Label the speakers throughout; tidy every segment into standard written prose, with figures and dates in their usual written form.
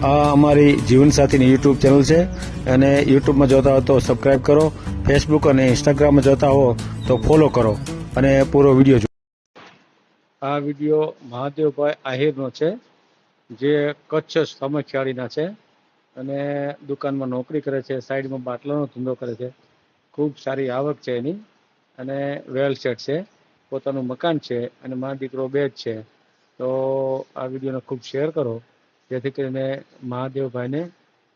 Speaker 1: આ અમારી જીવનસાથીની YouTube channel છે અને યુટ્યુબમાં જોતા હો તો સબસ્ક્રાઇબ કરો, ફેસબુક અને ઇન્સ્ટાગ્રામમાં જોતા હો તો ફોલો કરો અને પૂરો વિડીયો જુઓ. આ વિડીયો મહાદેવભાઈ આહિરનો છે, જે કચ્છ સામખિયાળીના છે અને દુકાનમાં નોકરી કરે છે, સાઈડમાં બાટલાનો ધંધો કરે છે. ખૂબ સારી આવક છે એની અને વેલ સેટ છે, પોતાનું મકાન છે અને મા દીકરો બે જ છે. તો આ વિડીયોને ખૂબ શેર કરો, જેથી કરીને મહાદેવભાઈને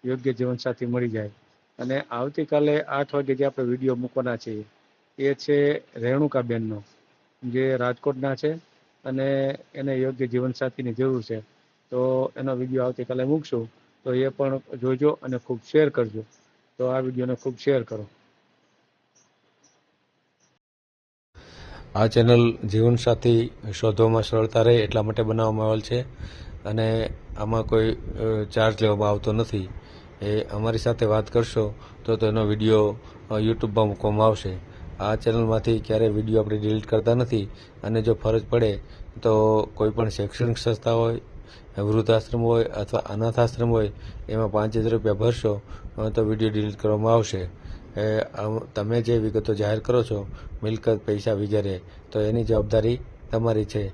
Speaker 1: યોગ્ય જીવનસાથી મળી જાય. અને આવતીકાલે 8 વાગે જે આપણે વિડીયો મૂકવાના છીએ એ છે રેણુકાબેનનો, જે રાજકોટના છે અને એને યોગ્ય જીવનસાથીની જરૂર છે. તો એનો વિડીયો આવતીકાલે મૂકશું, તો એ પણ જોજો અને ખૂબ શેર કરજો. તો આ વિડીયોને ખૂબ શેર કરો. આ ચેનલ જીવનસાથી શોધવામાં સરળતા રહે એટલા માટે બનાવવામાં આવેલ છે અને આમાં કોઈ ચાર્જ લેવામાં આવતો નથી. એ અમારી સાથે વાત કરશો તો તેનો વિડીયો યુટ્યુબમાં મૂકવામાં આવશે. આ ચેનલમાંથી ક્યારેય વિડીયો આપણે ડિલીટ કરતા નથી અને જો ફરજ પડે તો કોઈ પણ શૈક્ષણિક સંસ્થા હોય, વૃદ્ધાશ્રમ હોય અથવા અનાથ આશ્રમ હોય, એમાં 5000 રૂપિયા ભરશો તો વિડીયો ડિલીટ કરવામાં આવશે. તમે જે વિગતો જાહેર કરો છો, મિલકત, પૈસા વગેરે, તો એની જવાબદારી તમારી છે.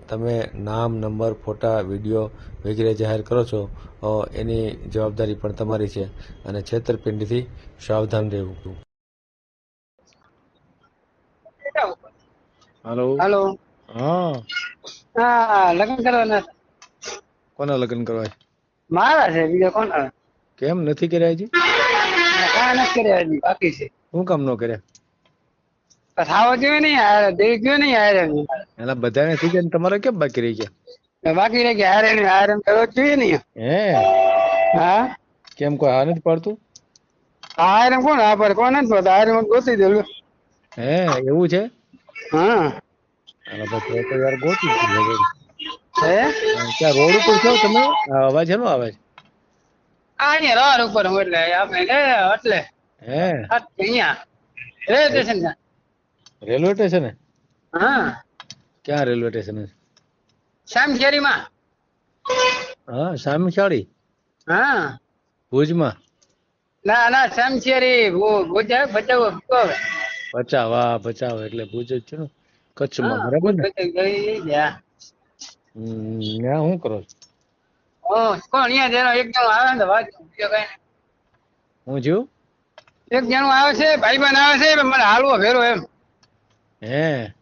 Speaker 1: તમે નામ, નંબર, ફોટા, વિડીયો વગેરે જાહેર કરો છો, એની જવાબદારી પણ તમારી છે અને છેતરપિંડીથી સાવધાન રહેવું. હેલો.
Speaker 2: હેલો.
Speaker 1: હા,
Speaker 2: હા, લગ્ન કરવાના.
Speaker 1: કોના લગ્ન કરવા?
Speaker 2: મારા છે, બીજો કોણ?
Speaker 1: કેમ નથી કર્યા હજી?
Speaker 2: હા, નથી કર્યા હજી, બાકી છે.
Speaker 1: શું કામ ન કર્યા?
Speaker 2: ખાવા જોઈએ નહીં યાર, દેવી જોઈએ નહીં યાર.
Speaker 1: એના બધાને થઈ ગયા, તમારે કેમ બાકી રહી ગયા?
Speaker 2: બાકી રહી ગયા યાર, એમ કરવો જોઈએ નહીં.
Speaker 1: હે?
Speaker 2: હા,
Speaker 1: કેમ કોઈ આ નથી પાડતું?
Speaker 2: હારે કોણ આ પર કોણ નથી પડતા, હારે ગોતી દઉં.
Speaker 1: હે, એવું છે?
Speaker 2: હા.
Speaker 1: અલા ભાઈ, તો યાર ગોતી જ દીધો.
Speaker 2: હે?
Speaker 1: ક્યાં રોડ ઉપર છો તમે? અવાજ એનો આવે છે?
Speaker 2: અહીંયા રોડ ઉપર હું એટલે આપણે એટલે
Speaker 1: હે?
Speaker 2: અહીંયા રેલવે સ્ટેશન.
Speaker 1: Railway station?
Speaker 2: હા.
Speaker 1: ક્યાં રેલવે સ્ટેશન?
Speaker 2: શામશેરીમાં.
Speaker 1: હા, સામખિયાળી.
Speaker 2: હા.
Speaker 1: ભુજમાં?
Speaker 2: ના ના, શામશેરી ભુજ બચાવ.
Speaker 1: ભચાઉ, વાહ ભચાઉ એટલે ભુજ જ છે ને, કચ્છમાં,
Speaker 2: હા,
Speaker 1: બરાબર
Speaker 2: ભુજ
Speaker 1: ને?
Speaker 2: બચાવ.
Speaker 1: ત્યાં શું કરો છો?
Speaker 2: કોણ અહીંયા એક જણો આવે ને વાત બીજો કઈ
Speaker 1: હું છું?
Speaker 2: એક જણો આવે છે, ભાઈબંધ આવે છે, મને હાલવો ફેરો એમ.
Speaker 1: હે?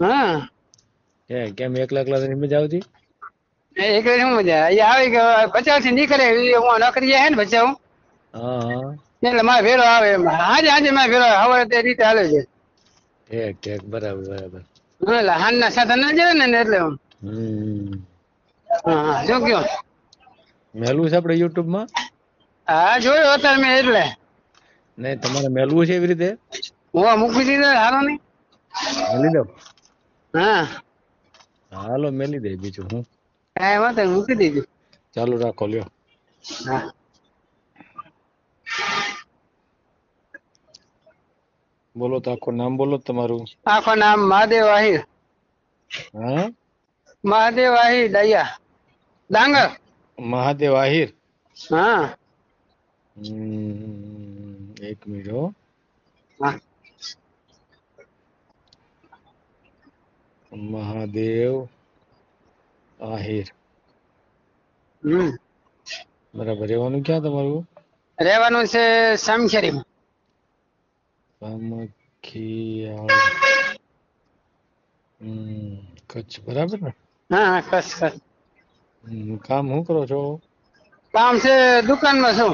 Speaker 2: હા.
Speaker 1: કેમ એકલા એકલા ની મજા આવતી?
Speaker 2: એક શું મજા અહીંયા આવી કે 50 થી નીકળે હું નોકરી હે ને બચાવ.
Speaker 1: હા.
Speaker 2: એટલે મારે ફેરો આવે એમ. આજે મારે ફેરો હવે તે રીતે હાલે છે.
Speaker 1: ઠીક બરાબર બરાબર.
Speaker 2: એટલે હાનના સાધન ના જાય ને એટલે. હા, શું કયો?
Speaker 1: મેલવું છે આપણે યુટ્યુબ માં?
Speaker 2: હા, જોયું અત્યારે મેં એટલે.
Speaker 1: નહીં, તમારે મેલવું છે એવી રીતે?
Speaker 2: હું મૂકી દીધો હારો નહીં.
Speaker 1: મેલી દો.
Speaker 2: હા.
Speaker 1: હાલો મેલી દે, બીજું હું.
Speaker 2: કાંઈ વાંધો નહીં, મૂકી દીધું.
Speaker 1: ચાલુ રાખો લ્યો.
Speaker 2: હા.
Speaker 1: બોલો તો આખું નામ બોલો તમારું.
Speaker 2: આખું નામ મહાદેવ આહિર.
Speaker 1: હા?
Speaker 2: મહાદેવ આહિર દયા ડાંગર.
Speaker 1: મહાદેવ આહિર.
Speaker 2: હા.
Speaker 1: એક મિનિટ હો.
Speaker 2: હા.
Speaker 1: મહાદેવ આહિર. બરાબર. રહેવાનું ક્યાં તમારું?
Speaker 2: રહેવાનું છે શામશેરીમાં.
Speaker 1: સામખિયાળી. કચ્છ, બરાબર ને?
Speaker 2: હા, કચ્છ.
Speaker 1: કામ શું કરો છો?
Speaker 2: કામ છે દુકાનમાં છું.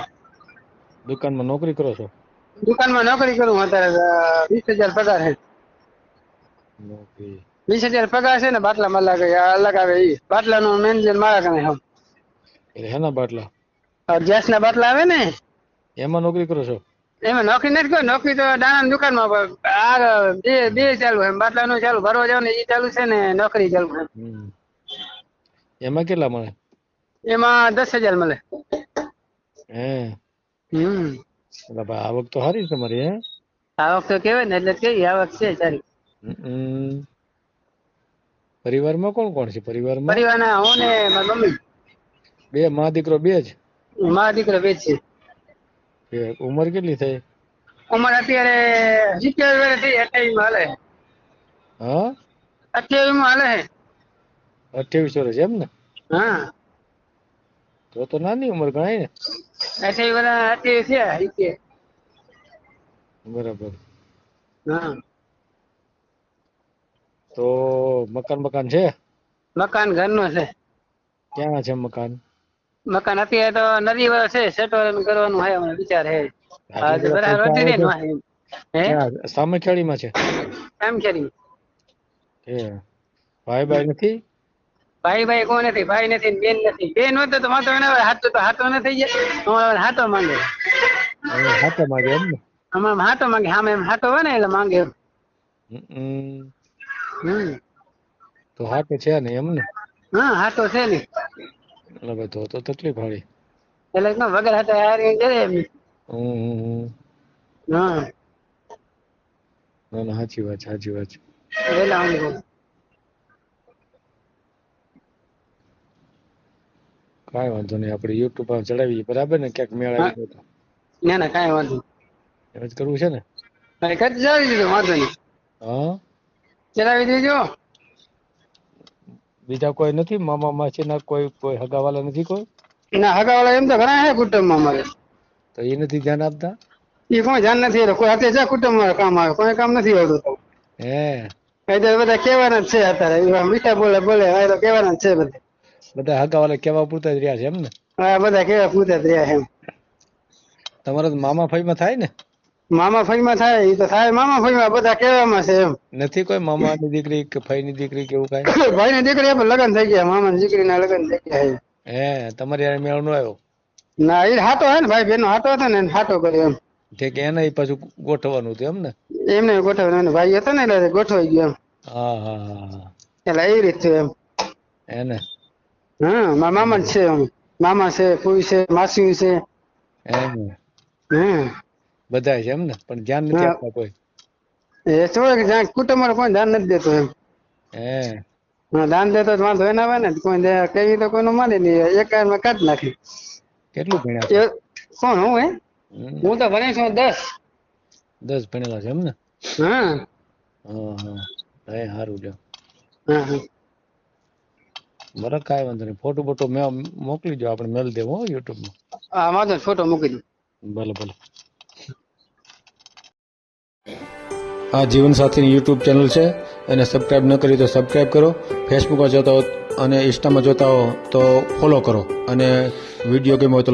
Speaker 1: દુકાનમાં નોકરી કરો છો?
Speaker 2: દુકાનમાં નોકરી કરું અત્યારે 20,000 પગાર છે.
Speaker 1: નોકરી
Speaker 2: 20,000 પગાર છે ને, બાટલા અલગ આવે એ બાટલા નું મેનેજર મારા કને.
Speaker 1: એટલે હેના બાટલા?
Speaker 2: ગેસ ના બાટલા આવે ને,
Speaker 1: એમાં નોકરી કરો છો?
Speaker 2: એમાં નોકરી નથી કરી. નોકરી તો દાણા દુકાનમાં બે ચાલુ એમ. બાટલા નું ચાલુ, ભરવા જાવ ને એ ચાલુ છે ને, નોકરી ચાલુ છે.
Speaker 1: એમાં કેટલા મળે?
Speaker 2: એમાં 10,000 મળે.
Speaker 1: હે? ભાઈ આવક તો સારી તમારી. હે?
Speaker 2: આવક તો કેવાય ને, એટલે કેવી આવક છે સારી.
Speaker 1: પરિવારમાં કોણ કોણ છે? પરિવારમાં
Speaker 2: પરિવારના હું ને મારી મમ્મી.
Speaker 1: બે માં દીકરો બે જ
Speaker 2: મારા દીકરો બે જ છે.
Speaker 1: ઉંમર કેટલી થઈ?
Speaker 2: ઉંમર અત્યારે 70 વર્ષ થઈ, 28 માં હાલે.
Speaker 1: હા
Speaker 2: 28 માં હાલે.
Speaker 1: 28 વર્ષ એમ ને?
Speaker 2: હા
Speaker 1: તો નાની ઉંમર ગણાય ને.
Speaker 2: 28 વર્ષ 28 છે.
Speaker 1: બરાબર.
Speaker 2: હા
Speaker 1: તો મકાન છે?
Speaker 2: મકાન ઘરનું છે.
Speaker 1: ક્યાં છે મકાન?
Speaker 2: મકાન અત્યારે તો નદી વાળો છે, સેટલ કરવાનું હોય અમને વિચાર હે. હા
Speaker 1: આટલા બધા
Speaker 2: બરાબર
Speaker 1: પૈસા
Speaker 2: વધી
Speaker 1: આવે
Speaker 2: દે
Speaker 1: છે?
Speaker 2: હે
Speaker 1: ક્યાં સામેખેડીમાં છે?
Speaker 2: એમ કરી
Speaker 1: ભાઈ નથી?
Speaker 2: ભાઈ કોણ નથી, ભાઈ નથી ને બેન નથી. બેન હોત તો વાંધો ના આવે, હાથો ન થઈ જાય. હાથો માંગે.
Speaker 1: હાથે માંગે એમ ને?
Speaker 2: અમારે હાથો માંગે, સામે એમ હાથો હોય ને એટલે માંગે એમ.
Speaker 1: તો હાથે છે ને એમ ને?
Speaker 2: હા હાથો છે ને.
Speaker 1: એટલે ભાઈ તો તકલીફ વાળી.
Speaker 2: એટલે વગર હાથે હારી કરે એમ. હા
Speaker 1: ના સાચી વાત છે.
Speaker 2: વેલા ઊંઘો.
Speaker 1: કાંઈ વાંધો નહીં, આપણે યુટ્યુબ પર ચડાવીએ બરાબર ને? ક્યાંક મેળ આવી ગયો તો
Speaker 2: ના કાંઈ વાંધો
Speaker 1: એમ જ કરવું છે ને?
Speaker 2: કચ્છ ચલાવી દીધો, વાંધો નહીં.
Speaker 1: હા
Speaker 2: ચલાવી દેજો.
Speaker 1: બીજા કોઈ નથી? મામા માસી ના કોઈ હગાવાલા નથી કોઈ?
Speaker 2: ના હગાવાળા એમ તો ઘણા હે કુટુંબમાં અમારે.
Speaker 1: તો એ નથી ધ્યાન આપતા?
Speaker 2: એ કોઈ ધ્યાન નથી એટલે કોઈ હાથે જા કુટુંબમાં કામ આવે, કોઈ કામ નથી આવતું. તો
Speaker 1: હે
Speaker 2: કઈ તો બધા કહેવાના જ છે અત્યારે, મીઠા બોલે હવે તો કહેવાના જ છે બધા.
Speaker 1: બધા હગાવાલા કેવા પૂરતા જ રહ્યા છે એમ ને?
Speaker 2: હા બધા કેવા પૂછતા જ રહ્યા એમ.
Speaker 1: તમારા તો મામા ફઈમાં થાય ને?
Speaker 2: મામા ફઈમાં થાય, એ તો થાય મામા ફઈમાં, બધા કહેવામાં છે એમ.
Speaker 1: નથી કોઈ મામાની દીકરી કે ફઈની દીકરી કેવું કાંઈ?
Speaker 2: ભાઈ ની દીકરી પણ લગ્ન થઈ ગયા, મામા ની દીકરી ના લગ્ન થઈ ગયા.
Speaker 1: હે તમારી યાર મેળ નો આવ્યો?
Speaker 2: ના એ હાટો હે ને, ભાઈ બેનો હાટો હતો ને, હાટો કર્યો એમ.
Speaker 1: ઠીક, એને પાછું ગોઠવવાનું હતું એમ ને?
Speaker 2: એમને ગોઠવવાનું, ભાઈ હતો ને એટલે ગોઠવાઈ ગયો એમ.
Speaker 1: હા
Speaker 2: એટલે એવી રીત છે એમ.
Speaker 1: એને
Speaker 2: હા મારા મામા જ છે એમ. મામા છે, ફૂઈ છે, માસી છે.
Speaker 1: બધા છે એમ ને? પણ ધ્યાન નથી આપતા કોઈ?
Speaker 2: એ થોડે જ્યાં કુટુંબ કોઈ ધ્યાન નથી દેતો એમ. હા દાન દેતો વાંધો એના આવે ને, કોઈ કેવી તો કોઈનું માને નહીં, એક માં કાઢી નાખી.
Speaker 1: કેટલું ભણ્યા?
Speaker 2: કોણ હું હે? હું તો ભણે છું 10.
Speaker 1: 10 ભણેલા છે એમ ને?
Speaker 2: હા
Speaker 1: સારું લ્યો.
Speaker 2: હા
Speaker 1: બરાબર, કાંઈ વાંધો નહીં. ફોટો બોટો મોકલી દો, આપણે મેલ દેવો યુટ્યુબ માં.
Speaker 2: હા વાંધો ફોટો મૂકી દઉં.
Speaker 1: ભલે. આ જીવનસાથીની યુટ્યુબ ચેનલ છે, એને સબસ્ક્રાઇબ ન કરી તો સબસ્ક્રાઇબ કરો. ફેસબુકમાં જોતા હો અને ઇન્સ્ટામાં જોતા હો તો ફોલો કરો, અને વિડીયો ગમ્યો હોય તો